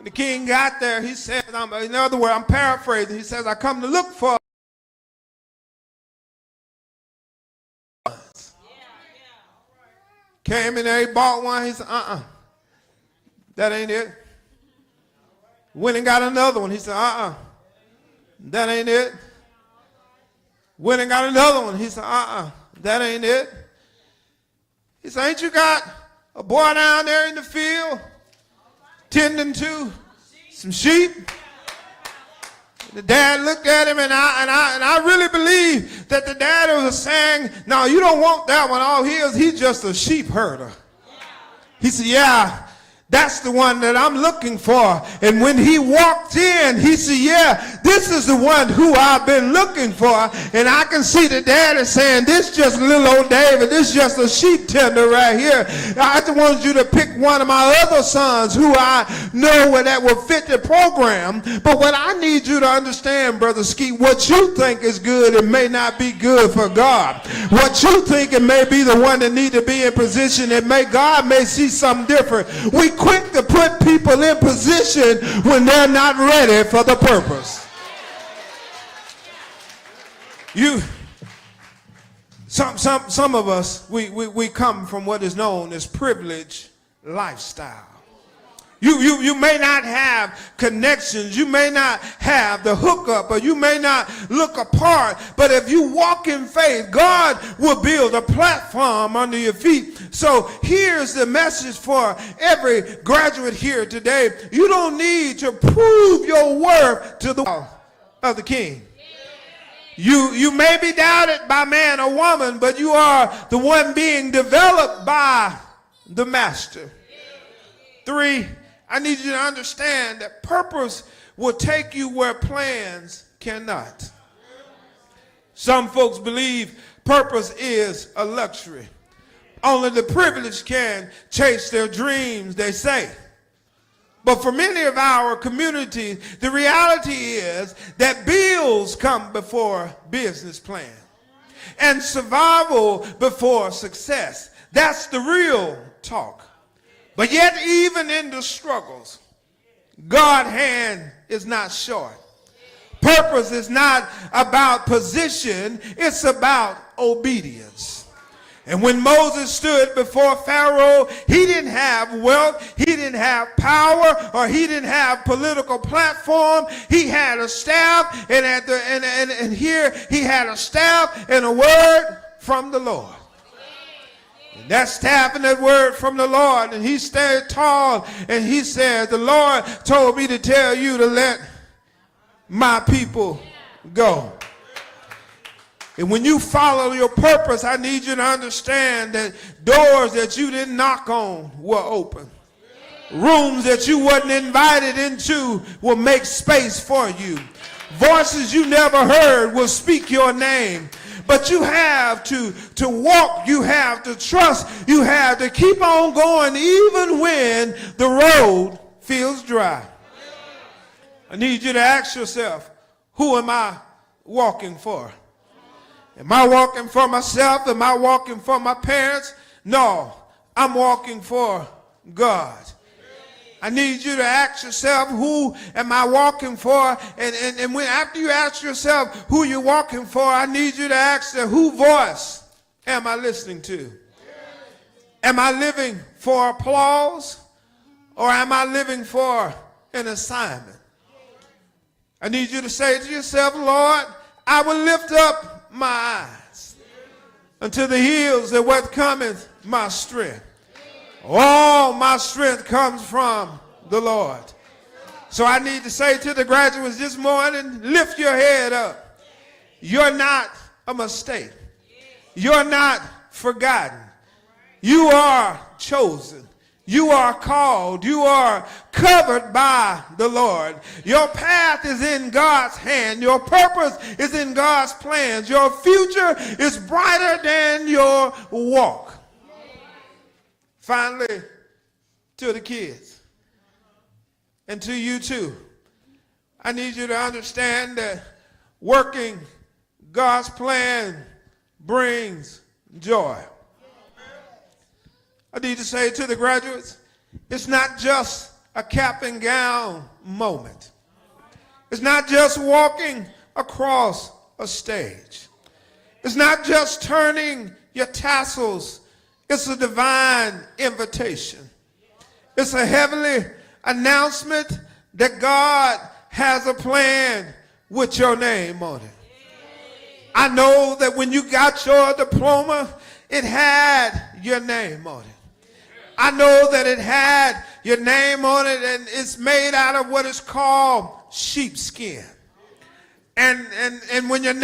When the king got there, he said, in other words, I'm paraphrasing, he says, I come to look for Came in there, he bought one. He said, that ain't it. Went and got another one. He said, that ain't it. Went and got another one. He said, that ain't it. He said, ain't you got a boy down there in the field tending to some sheep? The dad looked at him, and I really believe that the dad was saying, no, you don't want that one. All he is, he's just a sheep herder. He said, yeah, that's the one that I'm looking for. And when he walked in, he said, yeah, this is the one who I've been looking for. And I can see the daddy saying, this just little old David, this just a sheep tender right here. I just wanted you to pick one of my other sons who I know that will fit the program. But what I need you to understand, Brother Skeet, what you think is good, it may not be good for God. What you think it may be the one that need to be in position, God may see something different. We quick to put people in position when they're not ready for the purpose. Some of us, we come from what is known as privileged lifestyle. You may not have connections, you may not have the hookup, or you may not look apart, but if you walk in faith, God will build a platform under your feet. So here's the message for every graduate here today. You don't need to prove your worth to the will of the King. You may be doubted by man or woman, but you are the one being developed by the Master. 3, I need you to understand that purpose will take you where plans cannot. Some folks believe purpose is a luxury. Only the privileged can chase their dreams, they say. But for many of our communities, the reality is that bills come before business plan and survival before success. That's the real talk. But yet, even in the struggles, God's hand is not short. Purpose is not about position, it's about obedience. And when Moses stood before Pharaoh, he didn't have wealth, he didn't have power, or he didn't have political platform. He had a staff, and here he had a staff and a word from the Lord. And that staff and that word from the Lord, and he stayed tall, and he said, the Lord told me to tell you to let my people go. And when you follow your purpose, I need you to understand that doors that you didn't knock on will open. Rooms that you wasn't invited into will make space for you. Voices you never heard will speak your name. But you have to walk, you have to trust, you have to keep on going even when the road feels dry. I need you to ask yourself, who am I walking for? Am I walking for myself? Am I walking for my parents? No, I'm walking for God. I need you to ask yourself, who am I walking for? And when after you ask yourself who you're walking for, I need you to ask who voice am I listening to? Am I living for applause, or am I living for an assignment? I need you to say to yourself, Lord, I will lift up my eyes unto the hills that what cometh my strength. All my strength comes from the Lord. So I need to say to the graduates this morning, lift your head up. You're not a mistake. You're not forgotten. You are chosen. You are called. You are covered by the Lord. Your path is in God's hand. Your purpose is in God's plans. Your future is brighter than your walk. Finally, to the kids and to you too, I need you to understand that working God's plan brings joy. I need to say to the graduates, it's not just a cap and gown moment. It's not just walking across a stage. It's not just turning your tassels. It's a divine invitation. It's a heavenly announcement that God has a plan with your name on it. I know that when you got your diploma, it had your name on it. I know that it had your name on it, and it's made out of what is called sheepskin. And when your name